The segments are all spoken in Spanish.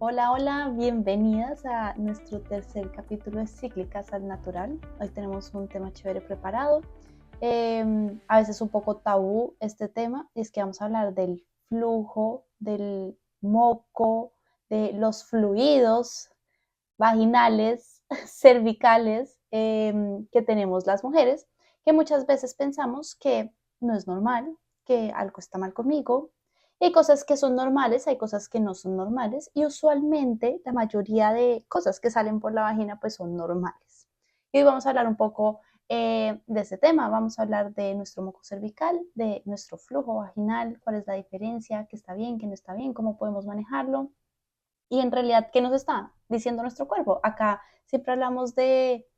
Hola, hola, bienvenidas a nuestro tercer capítulo de Cíclicas al Natural. Hoy tenemos un tema chévere preparado. A veces un poco tabú este tema, y es que vamos a hablar del flujo, del moco, de los fluidos vaginales, cervicales que tenemos las mujeres, que muchas veces pensamos que no es normal, que algo está mal conmigo. Hay cosas que son normales, hay cosas que no son normales y usualmente la mayoría de cosas que salen por la vagina pues son normales. Y hoy vamos a hablar un poco de ese tema, vamos a hablar de nuestro moco cervical, de nuestro flujo vaginal, cuál es la diferencia, qué está bien, qué no está bien, cómo podemos manejarlo y en realidad qué nos está diciendo nuestro cuerpo. Acá siempre hablamos de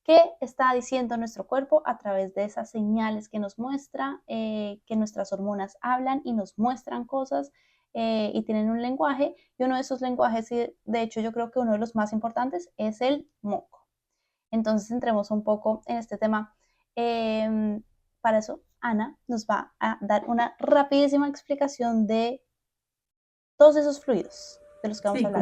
qué está diciendo nuestro cuerpo a través de esas señales que nos muestra, que nuestras hormonas hablan y nos muestran cosas y tienen un lenguaje. Y uno de esos lenguajes, y de hecho yo creo que uno de los más importantes, es el moco. Entonces entremos un poco en este tema. Para eso, Ana nos va a dar una rapidísima explicación de todos esos fluidos de los que vamos a Sí, hablar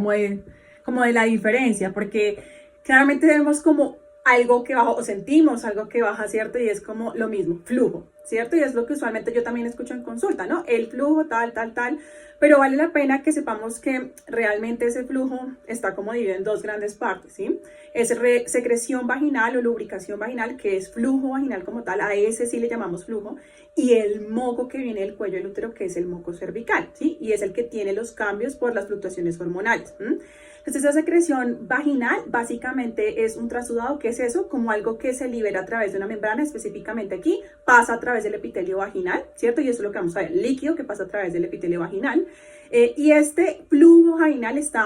como hoy. de la diferencia, porque claramente vemos como algo que baja o sentimos algo que baja, ¿cierto? Y es como lo mismo, flujo, ¿cierto? Y es lo que usualmente yo también escucho en consulta, ¿no? El flujo, tal, tal, tal, pero vale la pena que sepamos que realmente ese flujo está como dividido en dos grandes partes, ¿sí? Es secreción vaginal o lubricación vaginal, que es flujo vaginal como tal, a ese sí le llamamos flujo, y el moco que viene del cuello del útero, que es el moco cervical, ¿sí? Y es el que tiene los cambios por las fluctuaciones hormonales. Entonces, esa secreción vaginal básicamente es un trasudado. ¿Qué es eso? Como algo que se libera a través de una membrana, específicamente aquí, pasa a través del epitelio vaginal, ¿cierto? Y eso es lo que vamos a ver, líquido que pasa a través del epitelio vaginal. Y este flujo vaginal está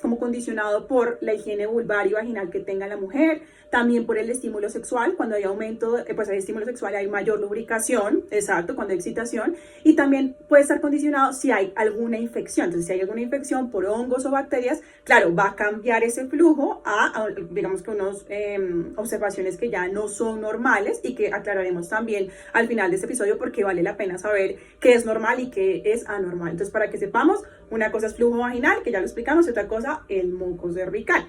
como condicionado por la higiene vulvar y vaginal que tenga la mujer, también por el estímulo sexual. Cuando hay aumento, pues hay estímulo sexual, hay mayor lubricación, exacto, cuando hay excitación, y también puede estar condicionado si hay alguna infección. Entonces, si hay alguna infección por hongos o bacterias, claro, va a cambiar ese flujo a digamos que unas observaciones que ya no son normales y que aclararemos también al final de este episodio, porque vale la pena saber qué es normal y qué es anormal. Entonces, para que sepamos, una cosa es flujo vaginal, que ya lo explicamos, y otra cosa, el moco cervical.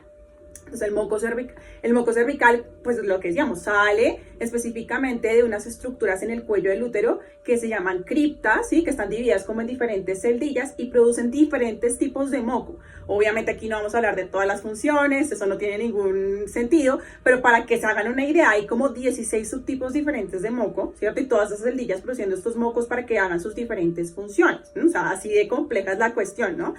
Entonces el moco cervical, pues lo que decíamos, sale específicamente de unas estructuras en el cuello del útero que se llaman criptas, ¿sí? Que están divididas como en diferentes celdillas y producen diferentes tipos de moco. Obviamente aquí no vamos a hablar de todas las funciones, eso no tiene ningún sentido, pero para que se hagan una idea, hay como 16 subtipos diferentes de moco, ¿cierto? Y todas esas celdillas produciendo estos mocos para que hagan sus diferentes funciones, ¿no? O sea, así de compleja es la cuestión, ¿no?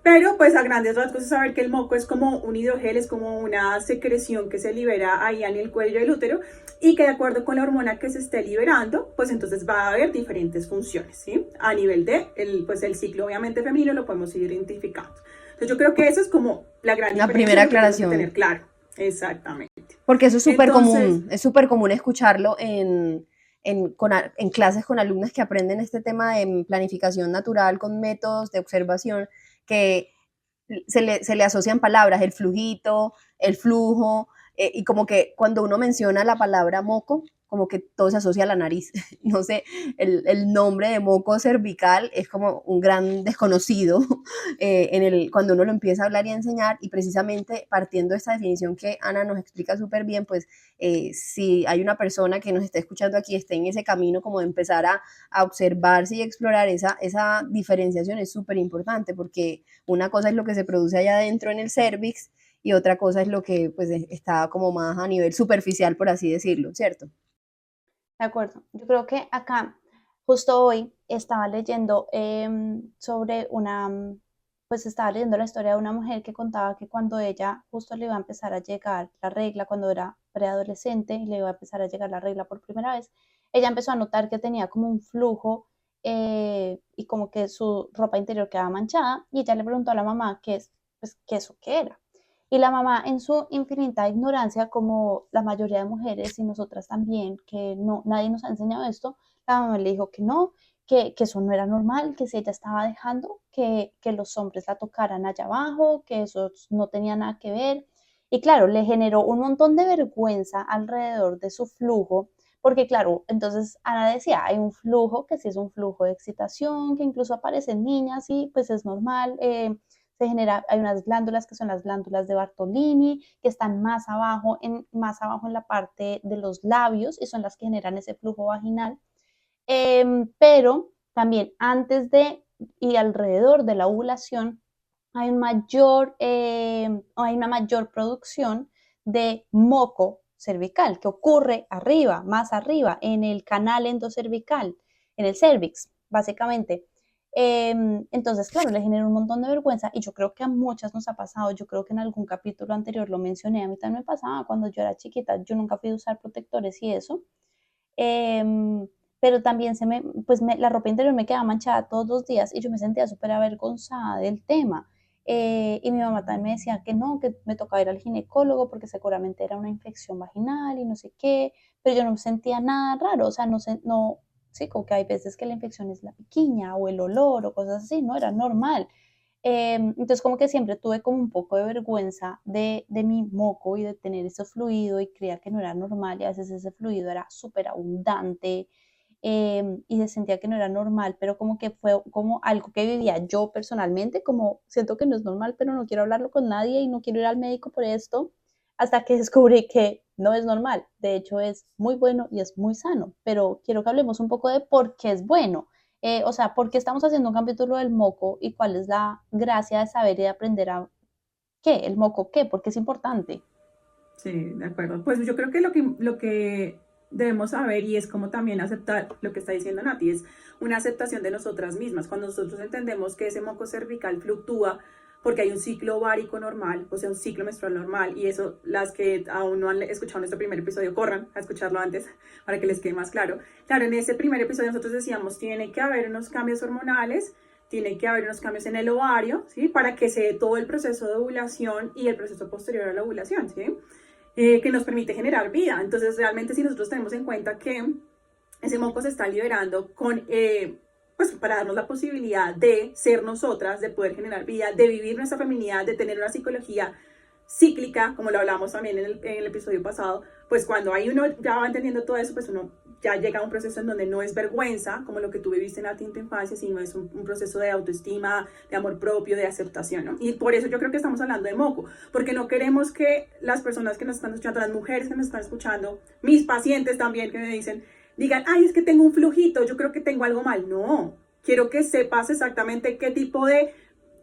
Pero pues a grandes rasgos es saber que el moco es como un hidrogel, es como una secreción que se libera ahí en el cuello del útero y que de acuerdo con la hormona que se esté liberando, pues entonces va a haber diferentes funciones, ¿sí? A nivel de pues el ciclo obviamente femenino lo podemos ir identificando. Entonces yo creo que eso es como la gran La diferencia, primera lo que tenemos que tener aclaración, claro. Exactamente. porque eso Entonces, es súper común escucharlo en clases con alumnas que aprenden este tema de planificación natural con métodos de observación, que se le asocian palabras, el flujito, el flujo, y como que cuando uno menciona la palabra moco, como que todo se asocia a la nariz. No sé, el nombre de moco cervical es como un gran desconocido cuando uno lo empieza a hablar y a enseñar, y precisamente partiendo de esta definición que Ana nos explica súper bien, pues si hay una persona que nos está escuchando aquí, esté en ese camino como de empezar a observarse y explorar esa diferenciación, es súper importante, porque una cosa es lo que se produce allá adentro en el cervix y otra cosa es lo que pues está como más a nivel superficial, por así decirlo, ¿cierto? De acuerdo. Yo creo que acá, justo hoy, estaba leyendo sobre pues estaba leyendo la historia de una mujer que contaba que cuando ella justo le iba a empezar a llegar la regla, cuando era preadolescente y le iba a empezar a llegar la regla por primera vez, ella empezó a notar que tenía como un flujo y como que su ropa interior quedaba manchada y ella le preguntó a la mamá pues, qué eso qué era. Y la mamá, en su infinita ignorancia, como la mayoría de mujeres y nosotras también, que no, nadie nos ha enseñado esto, la mamá le dijo que no, que eso no era normal, que si ella estaba dejando que los hombres la tocaran allá abajo, que eso no tenía nada que ver. Y claro, le generó un montón de vergüenza alrededor de su flujo, porque claro, entonces Ana decía, hay un flujo que sí es un flujo de excitación, que incluso aparece en niñas y pues es normal. hay unas glándulas que son las glándulas de Bartolini, que están más abajo en la parte de los labios y son las que generan ese flujo vaginal. Pero también antes de y alrededor de la ovulación hay una mayor producción de moco cervical que ocurre arriba, más arriba, en el canal endocervical, en el cervix, básicamente. Entonces, claro, le genera un montón de vergüenza y yo creo que a muchas nos ha pasado. Yo creo que en algún capítulo anterior lo mencioné, a mí también me pasaba cuando yo era chiquita. Yo nunca fui a usar protectores y eso. Pero también la ropa interior me quedaba manchada todos los días y yo me sentía súper avergonzada del tema. Y mi mamá también me decía que no, que me tocaba ir al ginecólogo porque seguramente era una infección vaginal y no sé qué, pero yo no sentía nada raro, o sea, no, sí, como que hay veces que la infección es la piquiña o el olor o cosas así, no, era normal. Entonces como que siempre tuve como un poco de vergüenza de mi moco y de tener ese fluido y creía que no era normal y a veces ese fluido era súper abundante y se sentía que no era normal, pero como que fue como algo que vivía yo personalmente, como siento que no es normal, pero no quiero hablarlo con nadie y no quiero ir al médico por esto, hasta que descubrí que no es normal, de hecho es muy bueno y es muy sano, pero quiero que hablemos un poco de por qué es bueno. O sea, ¿por qué estamos haciendo un capítulo del moco y cuál es la gracia de saber y de aprender a qué? ¿El moco qué? ¿Por qué es importante? Sí, de acuerdo. Pues yo creo que lo que debemos saber y es como también aceptar lo que está diciendo Nati, es una aceptación de nosotras mismas. Cuando nosotros entendemos que ese moco cervical fluctúa porque hay un ciclo ovárico normal, o sea, un ciclo menstrual normal, y eso, las que aún no han escuchado nuestro primer episodio, corran a escucharlo antes para que les quede más claro. Claro, en ese primer episodio nosotros decíamos, tiene que haber unos cambios hormonales, tiene que haber unos cambios en el ovario, ¿sí? Para que se dé todo el proceso de ovulación y el proceso posterior a la ovulación, ¿sí? Que nos permite generar vida. Entonces, realmente si nosotros tenemos en cuenta que ese moco se está liberando pues para darnos la posibilidad de ser nosotras, de poder generar vida, de vivir nuestra feminidad, de tener una psicología cíclica, como lo hablamos también en el episodio pasado, pues cuando hay uno ya va entendiendo todo eso, pues uno ya llega a un proceso en donde no es vergüenza, como lo que tú viviste en tu infancia, sino es un proceso de autoestima, de amor propio, de aceptación, ¿no? Y por eso yo creo que estamos hablando de moco, porque no queremos que las personas que nos están escuchando, las mujeres que nos están escuchando, mis pacientes también que me dicen, digan, ay, es que tengo un flujito, yo creo que tengo algo mal. No, quiero que sepas exactamente qué tipo de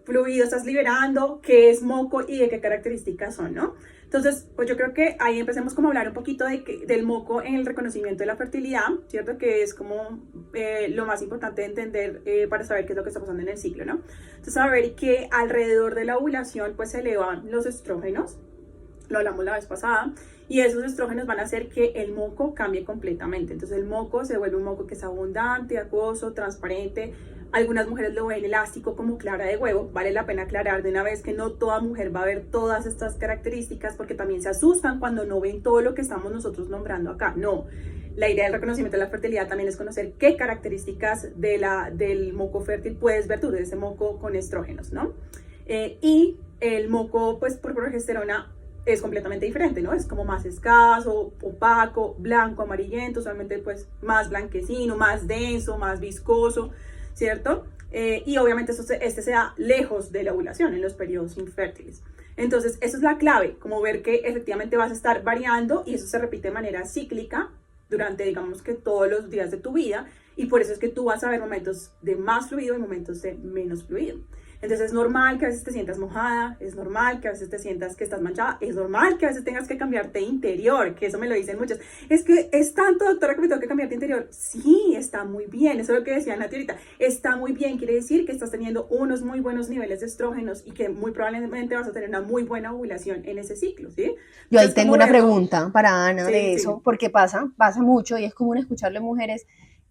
fluido estás liberando, qué es moco y de qué características son, ¿no? Entonces, pues yo creo que ahí empecemos como a hablar un poquito del moco en el reconocimiento de la fertilidad, ¿cierto? Que es como lo más importante de entender para saber qué es lo que está pasando en el ciclo, ¿no? Entonces, a ver que alrededor de la ovulación, pues se elevan los estrógenos, lo hablamos la vez pasada, y esos estrógenos van a hacer que el moco cambie completamente. Entonces el moco se vuelve un moco que es abundante, acuoso, transparente. Algunas mujeres lo ven elástico como clara de huevo. Vale la pena aclarar de una vez que no toda mujer va a ver todas estas características porque también se asustan cuando no ven todo lo que estamos nosotros nombrando acá. No, la idea del reconocimiento de la fertilidad también es conocer qué características del moco fértil puedes ver tú, de ese moco con estrógenos, ¿no? Y el moco, pues por progesterona, es completamente diferente, ¿no? Es como más escaso, opaco, blanco, amarillento, usualmente pues más blanquecino, más denso, más viscoso, ¿cierto? Y obviamente este se da lejos de la ovulación, en los periodos infértiles. Entonces, eso es la clave, como ver que efectivamente vas a estar variando y eso se repite de manera cíclica durante, digamos que todos los días de tu vida, y por eso es que tú vas a ver momentos de más fluido y momentos de menos fluido. Entonces es normal que a veces te sientas mojada, es normal que a veces te sientas que estás manchada, es normal que a veces tengas que cambiarte de interior, que eso me lo dicen muchas. Es que es tanto, doctora, que me tengo que cambiar de interior. Sí, está muy bien, eso es lo que decía Nati ahorita. Está muy bien, quiere decir que estás teniendo unos muy buenos niveles de estrógenos y que muy probablemente vas a tener una muy buena ovulación en ese ciclo, ¿sí? Yo ahí tengo una pregunta para Ana de eso, sí. porque pasa mucho y es común escucharle a mujeres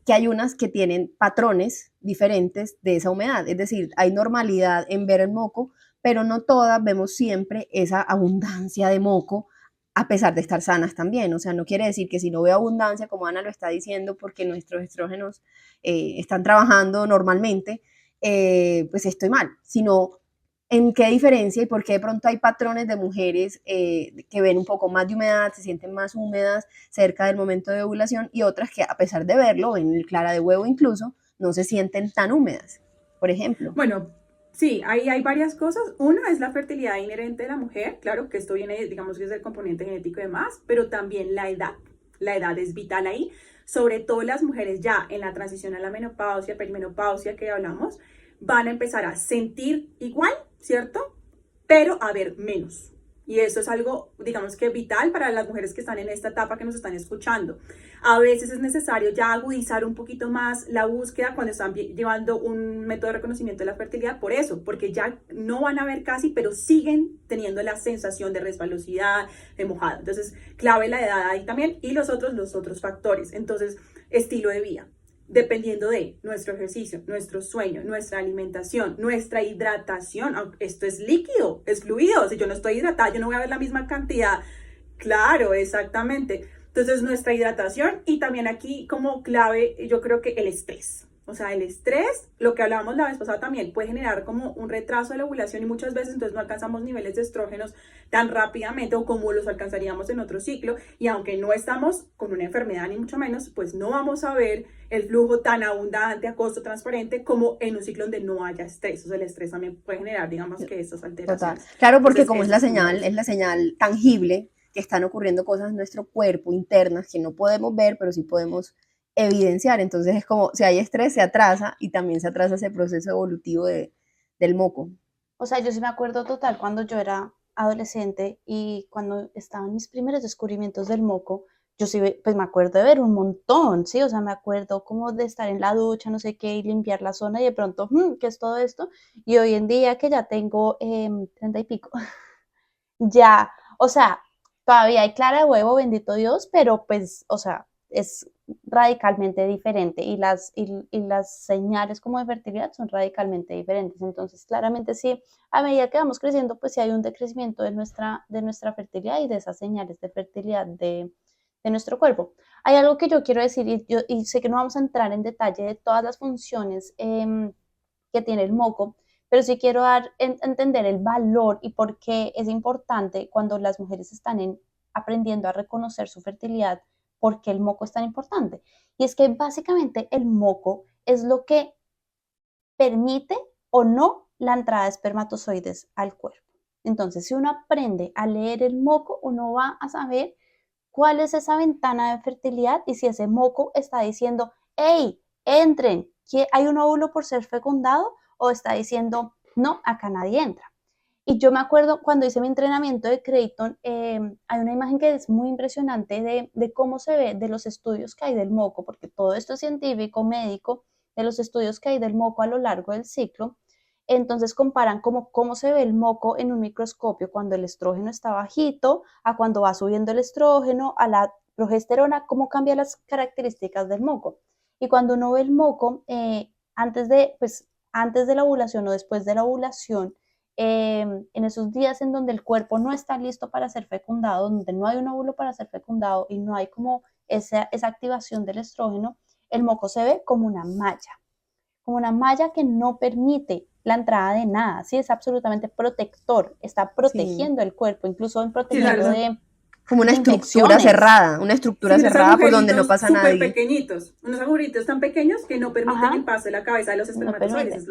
que hay unas que tienen patrones diferentes de esa humedad, es decir, hay normalidad en ver el moco, pero no todas vemos siempre esa abundancia de moco, a pesar de estar sanas también. O sea, no quiere decir que si no veo abundancia, como Ana lo está diciendo, porque nuestros estrógenos están trabajando normalmente, pues estoy mal, sino en qué diferencia y por qué de pronto hay patrones de mujeres que ven un poco más de humedad, se sienten más húmedas cerca del momento de ovulación y otras que a pesar de verlo, ven clara de huevo incluso, no se sienten tan húmedas, por ejemplo. Bueno, Sí, ahí hay varias cosas. Una es la fertilidad inherente de la mujer, claro que esto viene, digamos que es el componente genético y demás, pero también la edad. La edad es vital ahí, sobre todo las mujeres ya en la transición a la menopausia, perimenopausia que hablamos, van a empezar a sentir igual, ¿cierto? Pero a ver menos. Y eso es algo, digamos que vital para las mujeres que están en esta etapa que nos están escuchando. A veces es necesario ya agudizar un poquito más la búsqueda cuando están llevando un método de reconocimiento de la fertilidad, por eso, porque ya no van a ver casi, pero siguen teniendo la sensación de resbalosidad, de mojado. Entonces, clave la edad ahí también y los otros factores. Entonces, estilo de vida. Dependiendo de nuestro ejercicio, nuestro sueño, nuestra alimentación, nuestra hidratación. Esto es líquido, es fluido. Si yo no estoy hidratada, yo no voy a ver la misma cantidad. Claro, exactamente. Entonces, nuestra hidratación y también aquí como clave, yo creo que el estrés. O sea, el estrés, lo que hablábamos la vez pasada también, puede generar como un retraso de la ovulación y muchas veces entonces no alcanzamos niveles de estrógenos tan rápidamente o como los alcanzaríamos en otro ciclo. Y aunque no estamos con una enfermedad ni mucho menos, pues no vamos a ver el flujo tan abundante, acoso, transparente como en un ciclo donde no haya estrés. O sea, el estrés también puede generar, digamos que estas alteraciones. Total. Claro, porque Entonces, como es la señal tangible que están ocurriendo cosas en nuestro cuerpo internas que no podemos ver, pero sí podemos evidenciar. Entonces es como, si hay estrés, se atrasa y también se atrasa ese proceso evolutivo del moco. O sea, yo sí me acuerdo total cuando yo era adolescente y cuando estaban mis primeros descubrimientos del moco, yo sí, pues me acuerdo de ver un montón, ¿sí? O sea, me acuerdo como de estar en la ducha, no sé qué, y limpiar la zona y de pronto, ¿qué es todo esto? Y hoy en día que ya tengo 30 y pico, ya, o sea, todavía hay clara de huevo, bendito Dios, pero pues, o sea, es radicalmente diferente y las señales como de fertilidad son radicalmente diferentes. Entonces, claramente sí, a medida que vamos creciendo, pues sí hay un decrecimiento de nuestra fertilidad y de esas señales de fertilidad de nuestro cuerpo. Hay algo que yo quiero decir y sé que no vamos a entrar en detalle de todas las funciones que tiene el moco, pero sí quiero entender el valor y por qué es importante cuando las mujeres están aprendiendo a reconocer su fertilidad, por qué el moco es tan importante. Y es que básicamente el moco es lo que permite o no la entrada de espermatozoides al cuerpo. Entonces, si uno aprende a leer el moco, uno va a saber cuál es esa ventana de fertilidad y si ese moco está diciendo, hey, entren, que hay un óvulo por ser fecundado, o está diciendo, no, acá nadie entra. Y yo me acuerdo cuando hice mi entrenamiento de Creighton, hay una imagen que es muy impresionante de cómo se ve, de los estudios que hay del moco, porque todo esto es científico, médico, de los estudios que hay del moco a lo largo del ciclo. Entonces comparan cómo se ve el moco en un microscopio cuando el estrógeno está bajito, a cuando va subiendo el estrógeno, a la progesterona, cómo cambian las características del moco. Y cuando uno ve el moco, antes de la ovulación o después de la ovulación, en esos días en donde el cuerpo no está listo para ser fecundado, donde no hay un óvulo para ser fecundado y no hay como esa activación del estrógeno, el moco se ve como una malla que no permite la entrada de nada, ¿sí? Es absolutamente protector, está protegiendo el cuerpo, incluso protegiendo de como una estructura infecciones. cerrada, por donde no pasa súper nadie. Pequeñitos, unos agujeritos tan pequeños que no permiten el paso de la cabeza de los espermatozoides.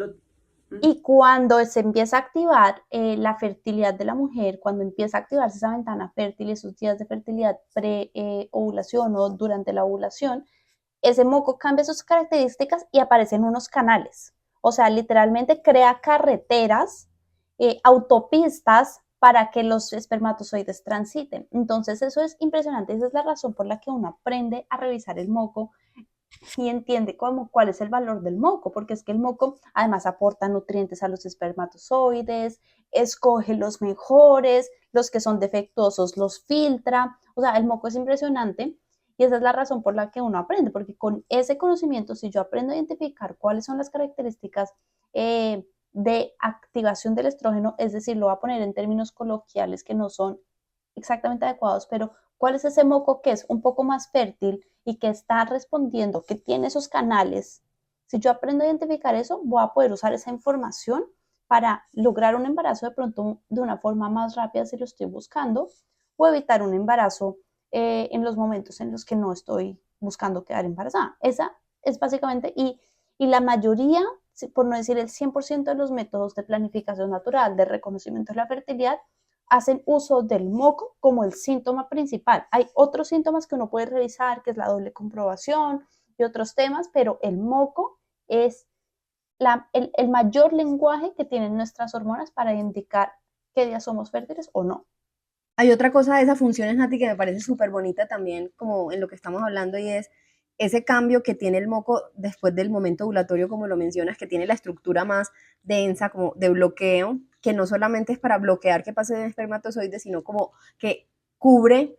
Y cuando se empieza a activar la fertilidad de la mujer, cuando empieza a activarse esa ventana fértil y esos días de fertilidad pre-ovulación o durante la ovulación, ese moco cambia sus características y aparecen unos canales. O sea, literalmente crea carreteras, autopistas para que los espermatozoides transiten. Entonces eso es impresionante. Esa es la razón por la que uno aprende a revisar el moco y entiende cuál es el valor del moco, porque es que el moco además aporta nutrientes a los espermatozoides, escoge los mejores, los que son defectuosos los filtra. O sea, el moco es impresionante. Y esa es la razón por la que uno aprende, porque con ese conocimiento, si yo aprendo a identificar cuáles son las características de activación del estrógeno, es decir, lo voy a poner en términos coloquiales que no son exactamente adecuados, pero cuál es ese moco que es un poco más fértil y que está respondiendo, que tiene esos canales. Si yo aprendo a identificar eso, voy a poder usar esa información para lograr un embarazo de pronto de una forma más rápida si lo estoy buscando, o evitar un embarazo en los momentos en los que no estoy buscando quedar embarazada. Esa es básicamente, y la mayoría por no decir el 100% de los métodos de planificación natural, de reconocimiento de la fertilidad, hacen uso del moco como el síntoma principal. Hay otros síntomas que uno puede revisar, que es la doble comprobación y otros temas, pero el moco es el mayor lenguaje que tienen nuestras hormonas para indicar qué días somos fértiles o no. Hay otra cosa de esas funciones, Nati, que me parece súper bonita también, como en lo que estamos hablando, y es ese cambio que tiene el moco después del momento ovulatorio, como lo mencionas, que tiene la estructura más densa, como de bloqueo, que no solamente es para bloquear que pase de espermatozoide, sino como que cubre,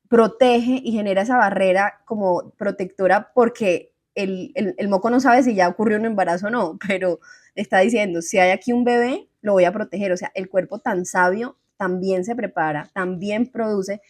protege y genera esa barrera como protectora, porque el moco no sabe si ya ocurrió un embarazo o no, pero está diciendo, si hay aquí un bebé, lo voy a proteger. O sea, el cuerpo tan sabio también se prepara, también produce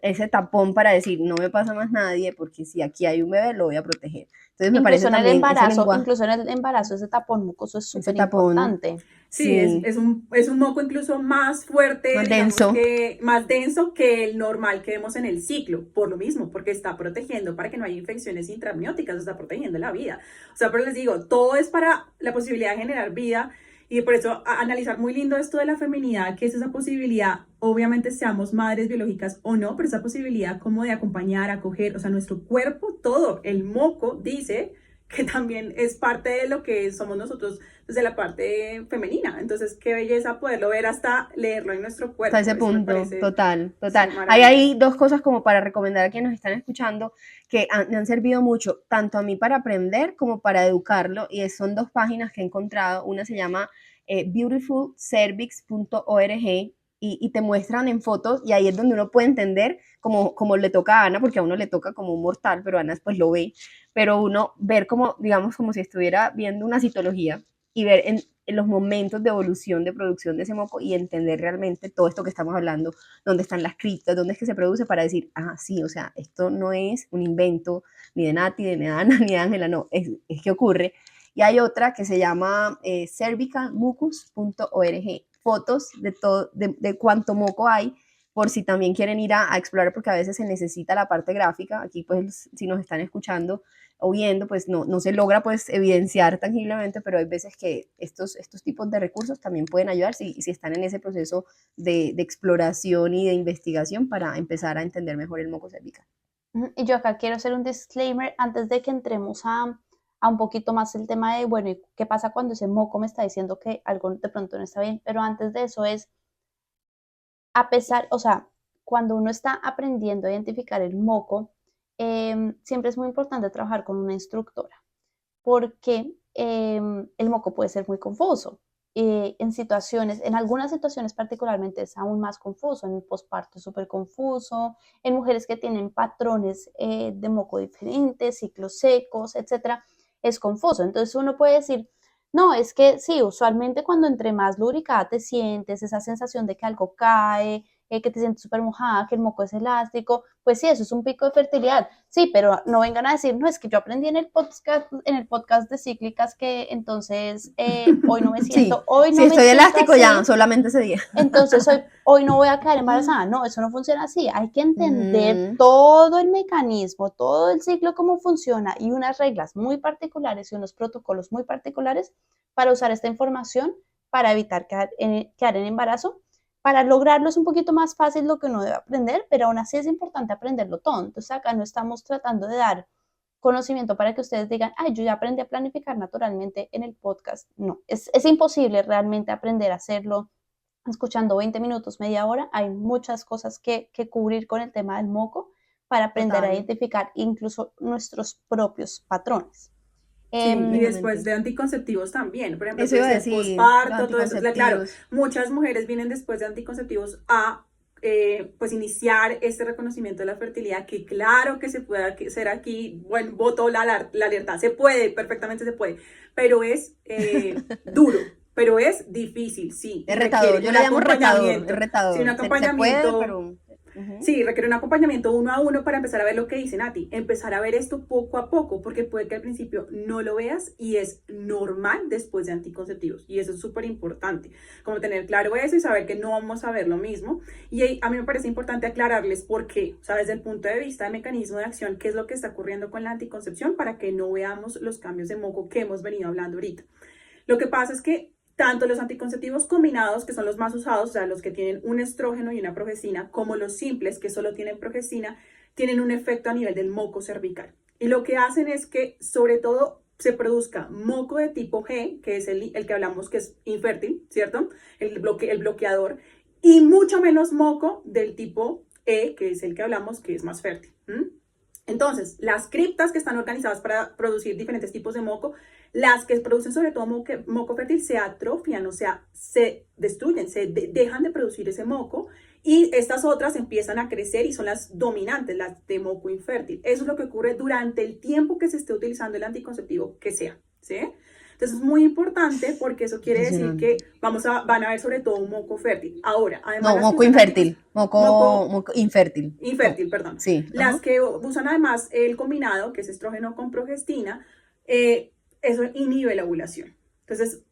ese tapón para decir, no me pasa más nadie, porque si aquí hay un bebé, lo voy a proteger. Entonces me parece también ese lenguaje. Incluso en el embarazo, ese tapón mucoso es súper importante. Sí, es un moco incluso más fuerte, más digamos denso. más denso que el normal que vemos en el ciclo, por lo mismo, porque está protegiendo para que no haya infecciones intramnióticas, está protegiendo la vida. O sea, pero les digo, todo es para la posibilidad de generar vida. Y por eso analizar muy lindo esto de la feminidad, que es esa posibilidad, obviamente seamos madres biológicas o no, pero esa posibilidad como de acompañar, acoger, o sea, nuestro cuerpo, todo, el moco dice que también es parte de lo que somos nosotros desde la parte femenina. Entonces, qué belleza poderlo ver hasta leerlo en nuestro cuerpo. Hasta ese punto, total. Sí, hay dos cosas como para recomendar a quienes nos están escuchando que me han servido mucho, tanto a mí para aprender como para educarlo, y son dos páginas que he encontrado. Una se llama beautifulcervix.org y te muestran en fotos, y ahí es donde uno puede entender como le toca a Ana, porque a uno le toca como un mortal, pero Ana después lo ve, pero uno ver como, digamos, como si estuviera viendo una citología y ver en los momentos de evolución, de producción de ese moco, y entender realmente todo esto que estamos hablando, dónde están las criptas, dónde es que se produce, para decir, sí, o sea, esto no es un invento ni de Nati, ni de Ana, ni de Ángela, no, es que ocurre. Y hay otra que se llama cervicalmucus.org, fotos de cuánto moco hay, por si también quieren ir a explorar, porque a veces se necesita la parte gráfica. Aquí, pues, si nos están escuchando o viendo, pues no se logra, pues, evidenciar tangiblemente, pero hay veces que estos tipos de recursos también pueden ayudar si están en ese proceso de exploración y de investigación para empezar a entender mejor el moco cervical. Y yo acá quiero hacer un disclaimer antes de que entremos a un poquito más el tema de, bueno, ¿qué pasa cuando ese moco me está diciendo que algo de pronto no está bien? Pero antes de eso es, a pesar, o sea, cuando uno está aprendiendo a identificar el moco, siempre es muy importante trabajar con una instructora, porque el moco puede ser muy confuso. En algunas situaciones particularmente es aún más confuso, en el posparto es súper confuso, en mujeres que tienen patrones de moco diferentes, ciclos secos, etcétera, es confuso. Entonces uno puede decir, no, es que sí, usualmente cuando entre más lubricada te sientes, esa sensación de que algo cae, que te sientes súper mojada, que el moco es elástico, pues sí, eso es un pico de fertilidad. Sí, pero no vengan a decir, no, es que yo aprendí en el podcast de Cíclicas que entonces hoy no me siento, sí, hoy no si me estoy siento elástico así, ya, solamente ese día. entonces hoy no voy a quedar embarazada. No, eso no funciona así. Hay que entender todo el mecanismo, todo el ciclo, cómo funciona, y unas reglas muy particulares y unos protocolos muy particulares para usar esta información para evitar quedar en embarazo. Para lograrlo es un poquito más fácil lo que uno debe aprender, pero aún así es importante aprenderlo todo. Entonces acá no estamos tratando de dar conocimiento para que ustedes digan, ay, yo ya aprendí a planificar naturalmente en el podcast. No, es imposible realmente aprender a hacerlo escuchando 20 minutos, media hora. Hay muchas cosas que cubrir con el tema del moco para aprender a identificar incluso nuestros propios patrones. Sí, y después de anticonceptivos también, por ejemplo, eso iba a desde decir, posparto, todo eso, claro, muchas mujeres vienen después de anticonceptivos a pues iniciar este reconocimiento de la fertilidad, que claro que se puede hacer aquí, bueno, voto la alerta, se puede, perfectamente se puede, pero es duro, pero es difícil, sí. Es retador, yo le llamo retador, es retador. Sí, un acompañamiento. Se puede, pero... Sí, requiere un acompañamiento uno a uno para empezar a ver lo que dicen a ti, empezar a ver esto poco a poco, porque puede que al principio no lo veas y es normal después de anticonceptivos, y eso es súper importante, como tener claro eso y saber que no vamos a ver lo mismo. Y a mí me parece importante aclararles por qué, o sea, desde el punto de vista de mecanismo de acción, qué es lo que está ocurriendo con la anticoncepción para que no veamos los cambios de moco que hemos venido hablando ahorita. Lo que pasa es que tanto los anticonceptivos combinados, que son los más usados, o sea, los que tienen un estrógeno y una progestina, como los simples, que solo tienen progestina, tienen un efecto a nivel del moco cervical. Y lo que hacen es que, sobre todo, se produzca moco de tipo G, que es el que hablamos que es infértil, ¿cierto? El bloqueador, y mucho menos moco del tipo E, que es el que hablamos que es más fértil. Entonces, las criptas que están organizadas para producir diferentes tipos de moco, las que producen sobre todo moco fértil se atrofian, o sea, se destruyen, dejan de producir ese moco y estas otras empiezan a crecer y son las dominantes, las de moco infértil. Eso es lo que ocurre durante el tiempo que se esté utilizando el anticonceptivo que sea, ¿sí? Entonces es muy importante porque eso quiere decir que van a ver sobre todo un moco fértil. Ahora, además... No, moco infértil, moco infértil. Infértil, perdón. Sí. Las que usan además el combinado, que es estrógeno con progestina, eso inhibe la ovulación. Entonces,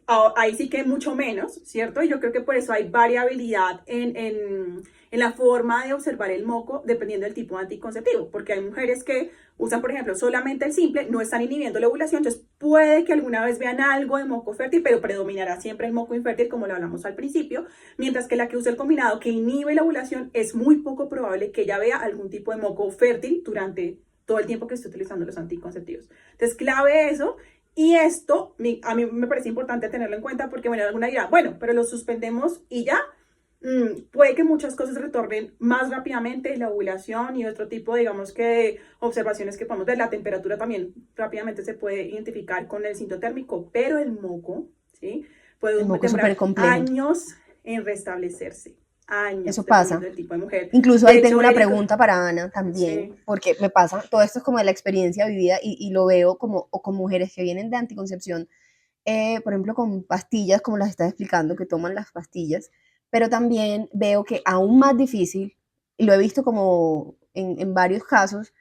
ahí sí que mucho menos, ¿cierto? Y yo creo que por eso hay variabilidad en la forma de observar el moco dependiendo del tipo de anticonceptivo, porque hay mujeres que usan, por ejemplo, solamente el simple, no están inhibiendo la ovulación, entonces puede que alguna vez vean algo de moco fértil, pero predominará siempre el moco infértil, como lo hablamos al principio, mientras que la que usa el combinado que inhibe la ovulación es muy poco probable que ella vea algún tipo de moco fértil durante todo el tiempo que esté utilizando los anticonceptivos. Entonces, clave eso. Y esto a mí me parece importante tenerlo en cuenta porque, bueno, alguna dirá, bueno, pero lo suspendemos y ya. Puede que muchas cosas retornen más rápidamente, la ovulación y otro tipo, digamos, que de observaciones que podemos ver. La temperatura también rápidamente se puede identificar con el sintotérmico, pero el moco, ¿sí? Puede demorar años en restablecerse. Años. Eso pasa. Del tipo de mujer. Incluso ahí tengo una pregunta para Ana también, sí, porque me pasa, todo esto es como de la experiencia vivida y lo veo como, o con mujeres que vienen de anticoncepción, por ejemplo, con pastillas, como las estás explicando, que toman las pastillas, pero también veo que aún más difícil, y lo he visto como en varios casos,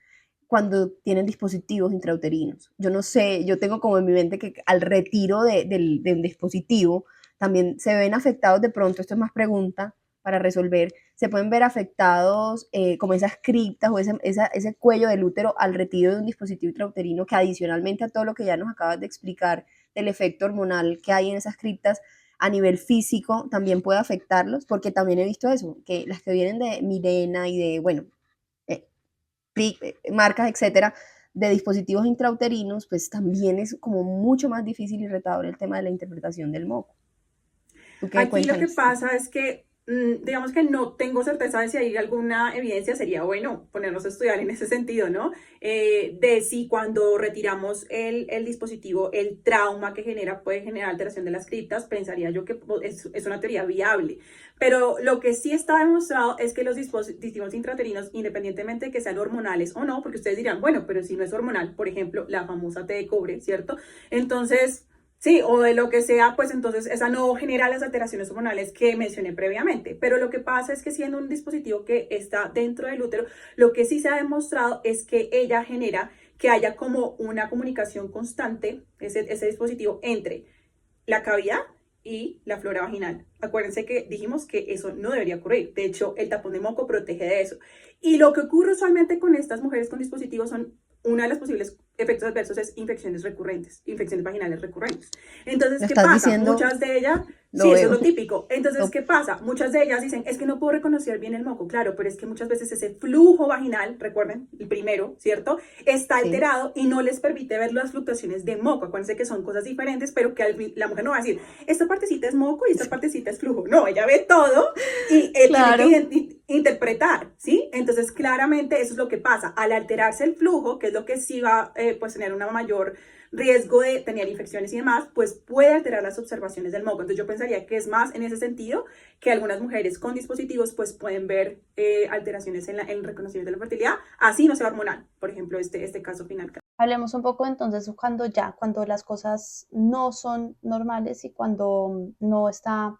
cuando tienen dispositivos intrauterinos. Yo no sé, yo tengo como en mi mente que al retiro del dispositivo también se ven afectados de pronto, esto es más pregunta para resolver, se pueden ver afectados como esas criptas o ese cuello del útero al retiro de un dispositivo intrauterino que adicionalmente a todo lo que ya nos acabas de explicar del efecto hormonal que hay en esas criptas, a nivel físico también puede afectarlos, porque también he visto eso, que las que vienen de Mirena y de, bueno, marcas, etcétera, de dispositivos intrauterinos, pues también es como mucho más difícil y retador el tema de la interpretación del moco. Aquí lo que pasa es que digamos que no tengo certeza de si hay alguna evidencia, sería bueno ponernos a estudiar en ese sentido, ¿no? De si cuando retiramos el dispositivo, el trauma que genera puede generar alteración de las criptas, pensaría yo que es una teoría viable. Pero lo que sí está demostrado es que los dispositivos intrauterinos, independientemente de que sean hormonales o no, porque ustedes dirán, bueno, pero si no es hormonal, por ejemplo, la famosa T de cobre, ¿cierto? Entonces... sí, o de lo que sea, pues entonces esa no genera las alteraciones hormonales que mencioné previamente. Pero lo que pasa es que siendo un dispositivo que está dentro del útero, lo que sí se ha demostrado es que ella genera que haya como una comunicación constante, ese dispositivo, entre la cavidad y la flora vaginal. Acuérdense que dijimos que eso no debería ocurrir. De hecho, el tapón de moco protege de eso. Y lo que ocurre usualmente con estas mujeres con dispositivos son una de las posibles efectos adversos es infecciones recurrentes, infecciones vaginales recurrentes. Entonces, ¿qué pasa? Muchas de ellas, sí, eso es lo típico. Entonces, ¿qué pasa? Muchas de ellas dicen, es que no puedo reconocer bien el moco. Claro, pero es que muchas veces ese flujo vaginal, recuerden, el primero, ¿cierto? Está alterado y no les permite ver las fluctuaciones de moco. Acuérdense que son cosas diferentes, pero que la mujer no va a decir, esta partecita es moco y esta partecita es flujo. No, ella ve todo y claro, tiene que interpretar, ¿sí? Entonces, claramente eso es lo que pasa. Al alterarse el flujo, que es lo que sí va pues tener una mayor riesgo de tener infecciones y demás, pues puede alterar las observaciones del moco. Entonces yo pensaría que es más en ese sentido que algunas mujeres con dispositivos pues pueden ver alteraciones en el reconocimiento de la fertilidad, así no sea hormonal, por ejemplo, este caso final. Hablemos un poco entonces cuando las cosas no son normales y cuando no está,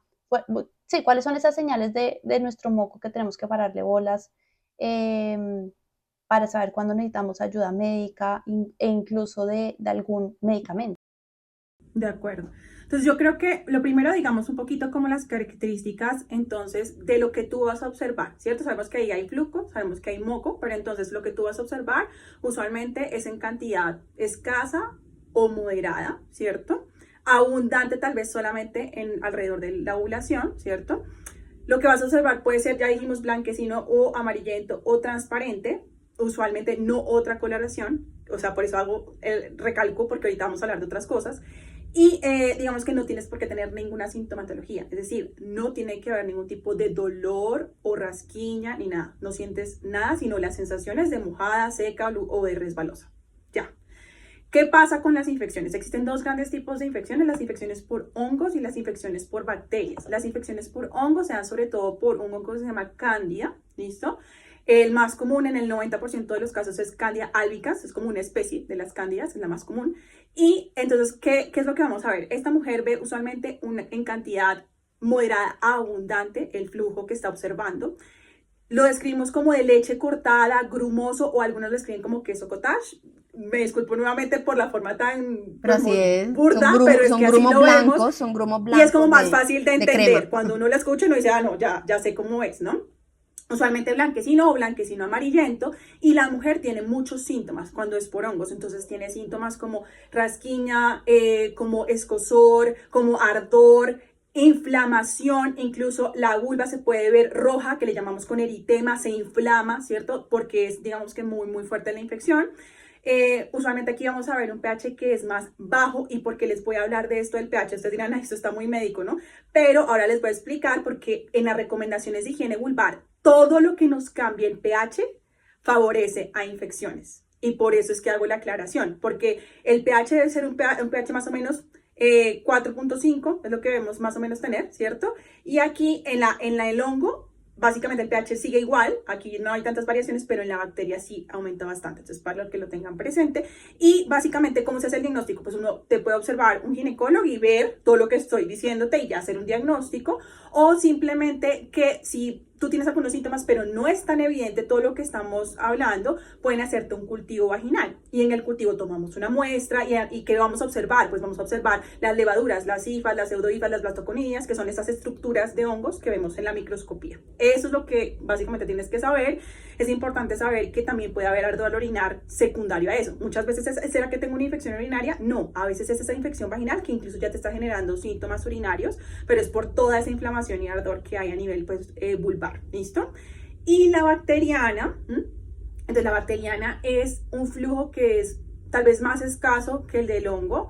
sí, cuáles son esas señales de nuestro moco que tenemos que pararle bolas para saber cuándo necesitamos ayuda médica e incluso de algún medicamento. De acuerdo. Entonces yo creo que lo primero, digamos un poquito como las características entonces de lo que tú vas a observar, ¿cierto? Sabemos que ahí hay flujo, sabemos que hay moco, pero entonces lo que tú vas a observar usualmente es en cantidad escasa o moderada, ¿cierto? Abundante tal vez solamente en alrededor de la ovulación, ¿cierto? Lo que vas a observar puede ser, ya dijimos, blanquecino o amarillento o transparente, usualmente no otra coloración, o sea, por eso hago el recalco porque ahorita vamos a hablar de otras cosas. Y digamos que no tienes por qué tener ninguna sintomatología, es decir, no tiene que haber ningún tipo de dolor o rasquiña ni nada, no sientes nada, sino las sensaciones de mojada, seca o de resbalosa. Ya. ¿Qué pasa con las infecciones? Existen dos grandes tipos de infecciones, las infecciones por hongos y las infecciones por bacterias. Las infecciones por hongos se dan sobre todo por un hongo que se llama Candida, ¿listo? El más común en el 90% de los casos es Candida albicans, es como una especie de las cándidas, es la más común. Y entonces, ¿qué es lo que vamos a ver? Esta mujer ve usualmente en cantidad moderada a abundante el flujo que está observando. Lo describimos como de leche cortada, grumoso, o algunos lo escriben como queso cottage. Me disculpo nuevamente por la forma tan pero así es. burda, pero es que así lo vemos. Son grumos blancos. Y es como más fácil de entender. Crema. Cuando uno la escucha, uno dice, ah, no, ya sé cómo es, ¿no? Usualmente blanquecino o blanquecino amarillento, y la mujer tiene muchos síntomas cuando es por hongos. Entonces tiene síntomas como rasquiña, como escozor, como ardor, inflamación, incluso la vulva se puede ver roja, que le llamamos con eritema, se inflama, ¿cierto? Porque es, digamos que muy fuerte la infección. Usualmente aquí vamos a ver un pH que es más bajo, y porque les voy a hablar de esto del pH, ustedes dirán, esto está muy médico, ¿no? Pero ahora les voy a explicar porque en las recomendaciones de higiene vulvar, todo lo que nos cambie el pH favorece a infecciones. Y por eso es que hago la aclaración, porque el pH debe ser un pH más o menos 4.5, es lo que debemos más o menos tener, ¿cierto? Y aquí en el hongo, básicamente el pH sigue igual, aquí no hay tantas variaciones, pero en la bacteria sí aumenta bastante, entonces para que lo tengan presente. Y básicamente, ¿cómo se hace el diagnóstico? Pues uno te puede observar un ginecólogo y ver todo lo que estoy diciéndote y ya hacer un diagnóstico, o simplemente que si tú tienes algunos síntomas, pero no es tan evidente todo lo que estamos hablando, pueden hacerte un cultivo vaginal. Y en el cultivo tomamos una muestra y ¿qué vamos a observar? Pues vamos a observar las levaduras, las hifas, las pseudohifas, las blastoconidias, que son esas estructuras de hongos que vemos en la microscopía. Eso es lo que básicamente tienes que saber. Es importante saber que también puede haber ardor orinar secundario a eso. Muchas veces ¿será que tengo una infección urinaria? No, a veces es esa infección vaginal que incluso ya te está generando síntomas urinarios, pero es por toda esa inflamación y ardor que hay a nivel pues, vulvar, ¿listo? Y la bacteriana, entonces la bacteriana es un flujo que es tal vez más escaso que el del hongo,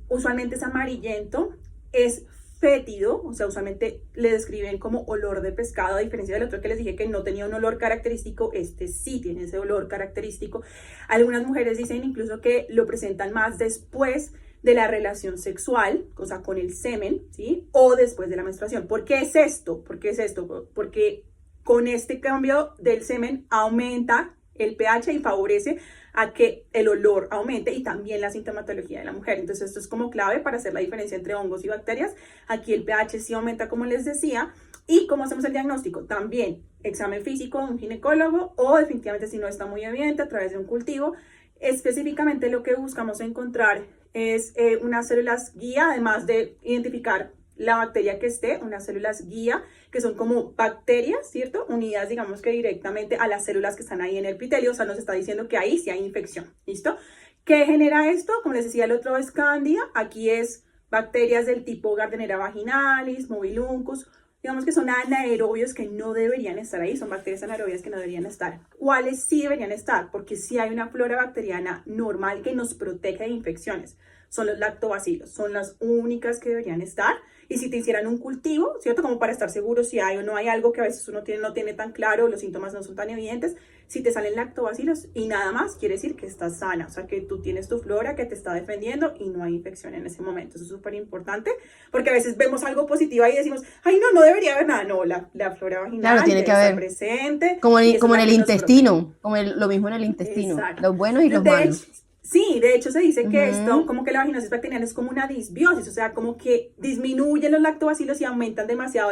usualmente es amarillento, es fétido, o sea, usualmente le describen como olor de pescado, a diferencia del otro que les dije que no tenía un olor característico, este sí tiene ese olor característico. Algunas mujeres dicen incluso que lo presentan más después de la relación sexual, o sea, con el semen, ¿sí? O después de la menstruación. ¿Por qué es esto? ¿Por qué es esto? Porque con este cambio del semen aumenta el pH y favorece a que el olor aumente y también la sintomatología de la mujer. Entonces esto es como clave para hacer la diferencia entre hongos y bacterias. Aquí el pH sí aumenta, como les decía. ¿Y cómo hacemos el diagnóstico? También examen físico, un ginecólogo, o definitivamente si no está muy evidente a través de un cultivo. Específicamente lo que buscamos encontrar es unas células guía, además de identificar la bacteria que esté, unas células guía, que son como bacterias, ¿cierto? Unidas, digamos que directamente a las células que están ahí en el epitelio, o sea, nos está diciendo que ahí sí hay infección, ¿listo? ¿Qué genera esto? Como les decía, el otro es Candida, aquí es bacterias del tipo Gardnerella vaginalis, Mobiluncus, digamos que son anaerobios que no deberían estar ahí, son bacterias anaerobias que no deberían estar. ¿Cuáles sí deberían estar? Porque sí hay una flora bacteriana normal que nos protege de infecciones. Son los lactobacilos, son las únicas que deberían estar. Y si te hicieran un cultivo, ¿cierto? Como para estar seguro si hay o no hay algo que a veces uno no tiene tan claro, los síntomas no son tan evidentes, si te salen lactobacilos y nada más, quiere decir que estás sana, o sea, que tú tienes tu flora que te está defendiendo y no hay infección en ese momento. Eso es súper importante, porque a veces vemos algo positivo y decimos, ay, no debería haber nada. No, la flora vaginal claro, tiene que haber presente. Como en el intestino, lo mismo en el intestino, exacto. Los buenos y los malos. Sí, de hecho se dice que esto, como que la vaginosis bacteriana es como una disbiosis, o sea, como que disminuyen los lactobacilos y aumentan demasiado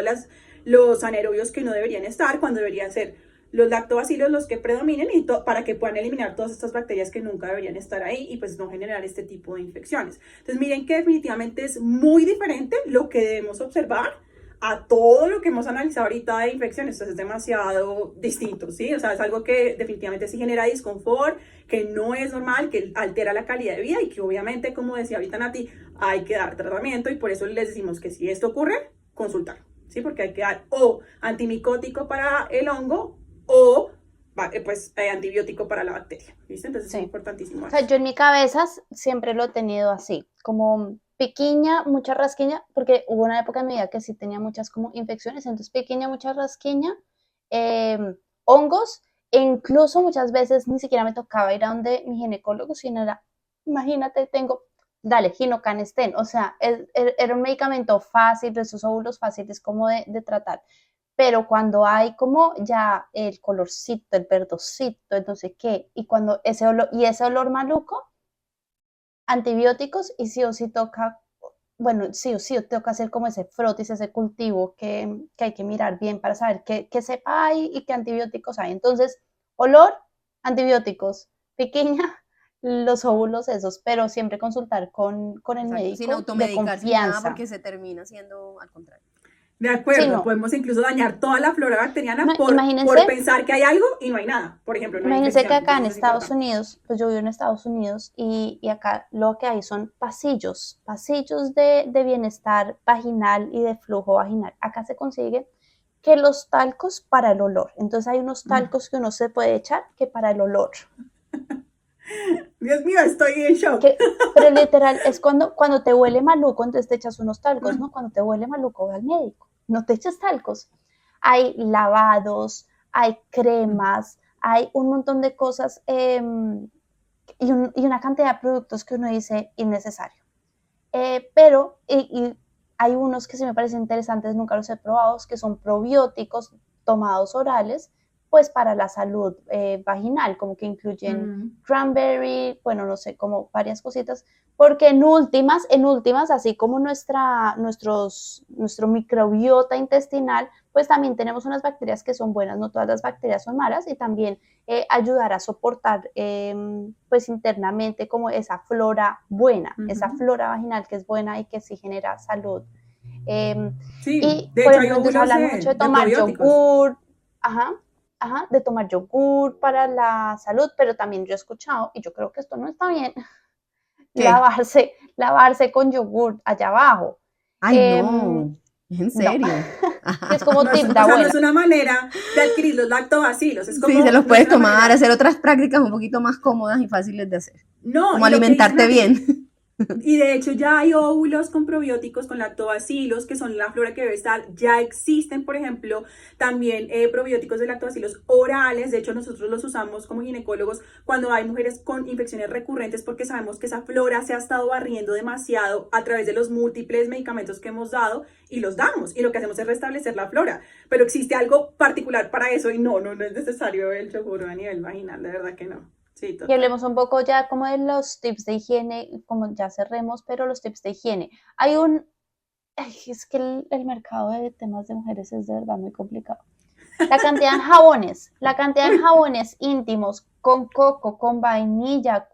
los anaerobios que no deberían estar, cuando deberían ser los lactobacilos los que predominen y para que puedan eliminar todas estas bacterias que nunca deberían estar ahí y pues no generar este tipo de infecciones. Entonces miren que definitivamente es muy diferente lo que debemos observar a todo lo que hemos analizado ahorita de infecciones. Entonces es demasiado distinto, ¿sí? O sea, es algo que definitivamente sí genera disconfort, que no es normal, que altera la calidad de vida y que obviamente, como decía ahorita Nati, hay que dar tratamiento y por eso les decimos que si esto ocurre, consultar, ¿sí? Porque hay que dar o antimicótico para el hongo o pues antibiótico para la bacteria, ¿viste? Entonces Sí. es importantísimo. O sea, yo en mi cabeza siempre lo he tenido así, como pequeña, mucha rasquiña, porque hubo una época en mi vida que sí tenía muchas como infecciones, entonces pequeña, mucha rasquiña, hongos, e incluso muchas veces ni siquiera me tocaba ir a donde mi ginecólogo, sino era, imagínate, tengo, dale, ginocanestén, o sea, era un medicamento fácil, de esos óvulos fáciles como de tratar, pero cuando hay como ya el colorcito, el verdocito, entonces qué, y cuando ese olor maluco, antibióticos y sí o sí toca, bueno, sí o sí toca hacer como ese frotis, ese cultivo que hay que mirar bien para saber qué cepa hay y qué antibióticos hay. Entonces, olor, antibióticos, pequeña, los óvulos esos, pero siempre consultar con el Exacto, sin médico de automedicarse ni nada confianza. porque se termina siendo al contrario. De Sí, acuerdo, no, podemos incluso dañar toda la flora bacteriana imagínense. por pensar que hay algo y no hay nada. Por ejemplo, no hay Imagínense que infección. acá en Entonces es Estados importante. Unidos, pues yo vivo en Estados Unidos y acá lo que hay son pasillos de bienestar vaginal y de flujo vaginal. Acá se consigue que los talcos para el olor. Entonces hay unos talcos que uno se puede echar que para el olor. Dios mío, estoy en shock. Pero literal es cuando te huele maluco, entonces te echas unos talcos, ¿no? Cuando te huele maluco, ve al médico. No te eches talcos. Hay lavados, hay cremas, hay un montón de cosas y una cantidad de productos que uno dice innecesario. Pero hay unos que sí me parecen interesantes, nunca los he probado, que son probióticos tomados orales, pues para la salud vaginal, como que incluyen cranberry, bueno, no sé, como varias cositas, porque en últimas, así como nuestro microbiota intestinal, pues también tenemos unas bacterias que son buenas, no todas las bacterias son malas, y también ayudar a soportar pues internamente como esa flora buena, esa flora vaginal que es buena y que sí genera salud. Sí, Y de por hecho hay ejemplo, entonces óvulos hablan mucho de de tomar probióticos. yogur, ajá, de tomar yogur para la salud, pero también yo he escuchado, y yo creo que esto no está bien, ¿Qué? lavarse con yogur allá abajo. Ay, Eh, no, ¿es en no, serio? es como No es, tip de o sea, no abuela. es una manera de adquirir los lactobacilos, es Sí, se como, los no es puedes una tomar, manera, hacer otras prácticas un poquito más cómodas y fáciles de hacer, no, como y lo que dice alimentarte Nati, bien. y de hecho ya hay óvulos con probióticos, con lactobacilos, que son la flora que debe estar. Ya existen, por ejemplo, también probióticos de lactobacilos orales. De hecho, nosotros los usamos como ginecólogos cuando hay mujeres con infecciones recurrentes porque sabemos que esa flora se ha estado barriendo demasiado a través de los múltiples medicamentos que hemos dado y los damos. Y lo que hacemos es restablecer la flora. Pero existe algo particular para eso y no es necesario el yogur a nivel vaginal, de verdad que no. Sí, Y total. hablemos un poco ya como de los tips de higiene, como ya cerremos, pero los tips de higiene. Es que el mercado de temas de mujeres es de verdad muy complicado. La cantidad de jabones íntimos con coco, con vainilla,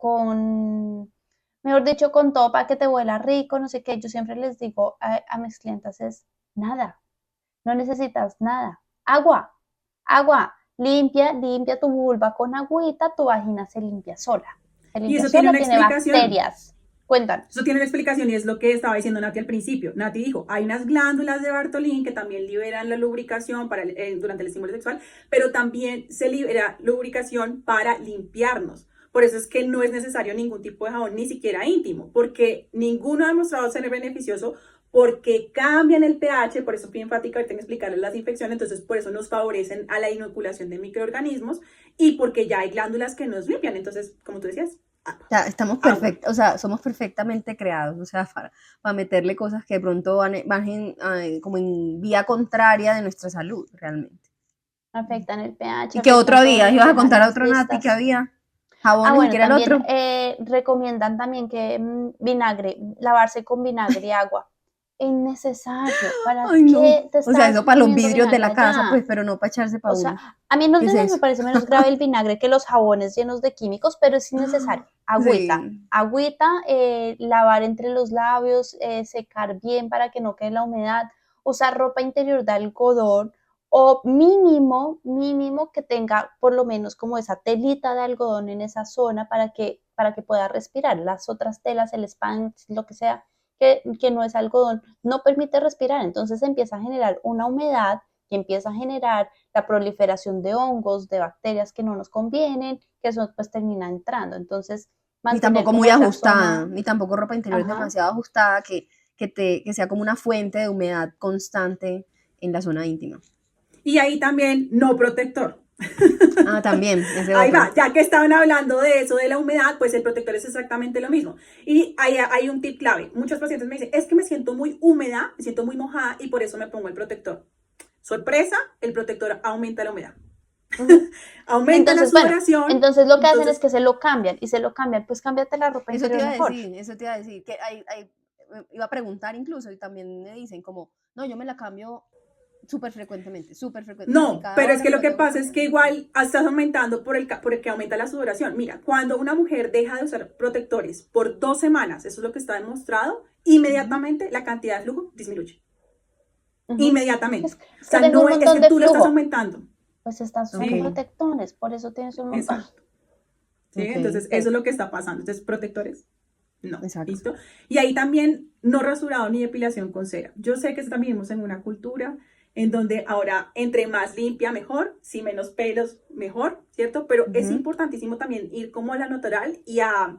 mejor dicho, con todo para que te huela rico, no sé qué. Yo siempre les digo a mis clientas es nada, no necesitas nada. Agua, agua, limpia tu vulva con agüita, tu vagina se limpia sola. Se Y limpia eso tiene sola, una tiene explicación. bacterias. Cuéntanos. Eso tiene una explicación y es lo que estaba diciendo Nati al principio. Nati dijo, hay unas glándulas de Bartolín que también liberan la lubricación durante el estímulo sexual, pero también se libera lubricación para limpiarnos. Por eso es que no es necesario ningún tipo de jabón, ni siquiera íntimo, porque ninguno ha demostrado ser beneficioso, porque cambian el pH, por eso estoy enfática ahorita en explicarles las infecciones, entonces por eso nos favorecen a la inoculación de microorganismos y porque ya hay glándulas que nos limpian. Entonces, como tú decías, O sea, estamos agua. perfectos, o sea, somos perfectamente creados, o sea, para meterle cosas que de pronto van como en vía contraria de nuestra salud, realmente. Afectan el pH, ¿Y qué otro afectan todo había? lo ¿Ibas que a dejan contar a las otro Nati que vistas. había? Jabón, Ah, ni bueno, siquiera el también otro. recomiendan también que vinagre, lavarse con vinagre y agua. Innecesario. ¿Para Ay, no. qué te O sea, estás eso para los poniendo vidrios de vinagre la casa, allá? pues, pero no para echarse para O sea, uno. a mí en los ¿Qué es baños me eso? parece menos grave el vinagre que los jabones llenos de químicos, pero es innecesario. Agüita, Sí. agüita, lavar entre los labios, secar bien para que no quede la humedad, usar ropa interior de algodón o mínimo que tenga por lo menos como esa telita de algodón en esa zona para que pueda respirar. Las otras telas, el spanx, lo que sea, que no es algodón, no permite respirar. Entonces empieza a generar una humedad que empieza a generar la proliferación de hongos, de bacterias que no nos convienen, que eso pues termina entrando. Entonces, Ni mantener tampoco como muy esa ajustada, zona, ni tampoco ropa interior ajá, demasiado ajustada que sea como una fuente de humedad constante en la zona íntima. Y ahí también no protector. Ah, también, ese Ahí otro. va, ya que estaban hablando de eso, de la humedad, pues el protector es exactamente lo mismo. Y ahí hay un tip clave. Muchos pacientes me dicen, es que me siento muy húmeda, me siento muy mojada y por eso me pongo el protector. Sorpresa, el protector aumenta la humedad. uh-huh. Aumenta la Entonces, bueno, sudoración, entonces lo que hacen es entonces, que se lo cambian y se lo cambian, pues cámbiate la ropa Eso te interior iba a mejor. decir, eso te iba a decir, que iba a preguntar incluso y también me dicen como, no, yo me la cambio súper frecuente, o sea, si no, cada pero es hora que me lo lo que tengo que pasa es cambiar. que igual estás aumentando por el que aumenta la sudoración. Mira, cuando una mujer deja de usar protectores por 2 semanas, eso es lo que está demostrado, Ujú. inmediatamente la cantidad de flujo disminuye. Uh-huh. Inmediatamente. Es O que sea, tengo un no es montón que de tú lo estás flujo, aumentando. pues estás Ok, usando Sí, protectores, por eso tienes un montón. exacto. ¿Sí? ok, Entonces, eso es lo que está pasando. Entonces, protectores, no. exacto. ¿Listo? Y ahí también no rasurado ni depilación con cera. Yo sé que también vivimos en una cultura en donde ahora entre más limpia mejor, si menos pelos mejor, ¿cierto? Pero es Ujú. importantísimo también ir como a la natural y a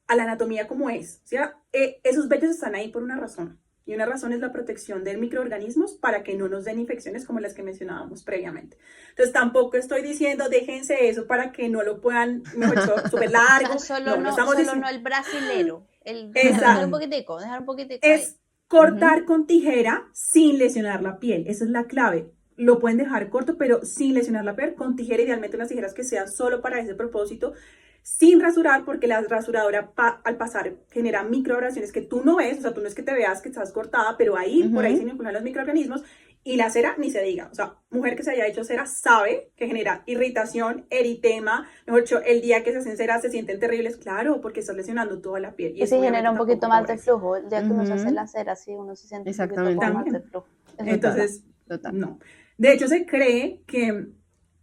la anatomía como es. ¿Sí? Esos vellos están ahí por una razón. Y una razón es la protección de microorganismos para que no nos den infecciones como las que mencionábamos previamente. Entonces tampoco estoy diciendo déjense eso para que no lo puedan, mejor dicho, súper O sea, largo. solo No, no no, estamos solo diciendo. no el brasilero, el Esa dejar un poquitico ahí. es cortar Ujú. con tijera sin lesionar la piel. Esa es la clave. Lo pueden dejar corto, pero sin lesionar la piel, con tijera, idealmente unas tijeras que sean solo para ese propósito, sin rasurar, porque la rasuradora al pasar genera microabrasiones que tú no ves, o sea, tú no es que te veas que estás cortada, pero ahí, por ahí se Ujú. vinculan los microorganismos. Y la cera, ni se diga, o sea, mujer que se haya hecho cera sabe que genera irritación, eritema, mejor dicho, el día que se hacen cera se sienten terribles, claro, porque estás lesionando toda la piel y Y eso sí genera obviamente un poquito tampoco más de favorece. flujo. El día que uno se hace Ujú. la cera, sí, uno se siente un poquito como Exactamente. más de También. flujo. Eso es Total, verdad. Entonces, total. no. De hecho, se cree que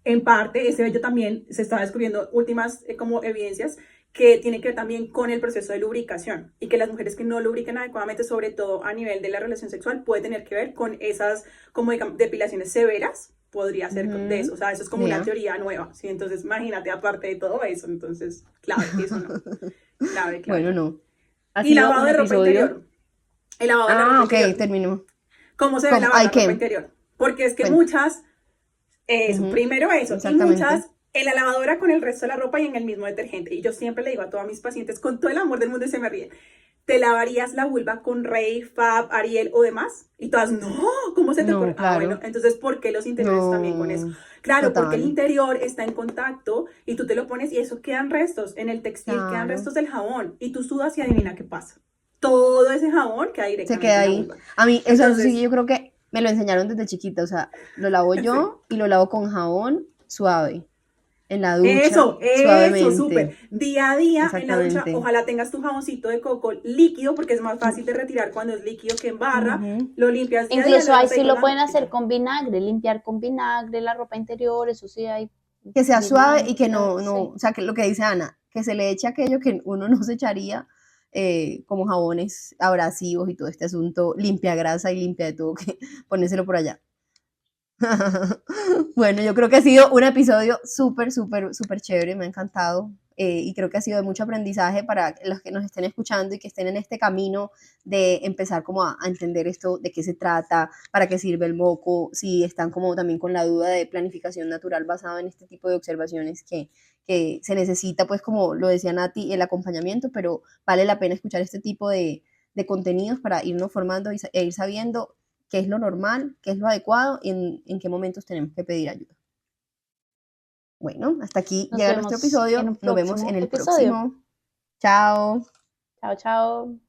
en parte ese vello también se está descubriendo últimas como evidencias que tienen que ver también con el proceso de lubricación y que las mujeres que no lubrican adecuadamente, sobre todo a nivel de la relación sexual, puede tener que ver con esas como digamos, depilaciones severas, podría ser de eso, Ujú. o sea, eso es como una Vea. teoría nueva, ¿sí? Entonces, imagínate, aparte de todo eso, entonces, clave, eso no, clave, Bueno, clave. no. Ha Y sido lavado un de ropa episodio. interior, el lavado de la Ah, ropa ok, interior, terminó. ¿cómo se debe ¿Cómo? lavar Ay, la ropa ¿qué? interior? Porque es que Bueno, muchas eso, ujú, primero eso. Y exactamente. muchas en la lavadora con el resto de la ropa y en el mismo detergente. Y yo siempre le digo a todas mis pacientes, con todo el amor del mundo y se me ríen, ¿te lavarías la vulva con Rey, Fab, Ariel o demás? Y todas, no, ¿cómo se te ocurre? No, Ah, bueno, claro. entonces, ¿por qué los interiores también con eso? No, Claro, porque el total. interior está en contacto y tú te lo pones y eso quedan restos. En el textil quedan Claro. restos del jabón y tú sudas y adivina qué pasa. Todo ese jabón queda Se directamente queda en la ahí. vulva. A mí, o sea, eso sí, Entonces, yo creo que me lo enseñaron desde chiquita. O sea, lo lavo sí. yo y lo lavo con jabón suave. En la ducha, Eso, súper. suavemente. Día a día en la ducha, Exactamente. ojalá tengas tu jaboncito de coco líquido porque es más fácil de retirar cuando es líquido que en barra. Ujú. Lo limpias día a día, lo Incluso ahí dejas ahí sí con lo la pueden hacer agüita. con vinagre, limpiar con vinagre la ropa interior, eso sí hay Que sea suave y que vinagre, sí. o sea, que lo que dice Ana, que se le eche aquello que uno no se echaría, como jabones abrasivos y todo este asunto, limpia grasa y limpia de todo, que ponérselo por allá. Bueno, yo creo que ha sido un episodio súper chévere, me ha encantado, y creo que ha sido de mucho aprendizaje para los que nos estén escuchando y que estén en este camino de empezar como a entender esto, de qué se trata, para qué sirve el moco, si están como también con la duda de planificación natural basada en este tipo de observaciones que se necesita, pues como lo decía Nati, el acompañamiento, pero vale la pena escuchar este tipo de contenidos para irnos formando e ir sabiendo qué es lo normal, qué es lo adecuado y en qué momentos tenemos que pedir ayuda. Bueno, hasta aquí Nos llega vemos nuestro episodio. en un Nos vemos en el próximo episodio. próximo. Chao. Chao, chao.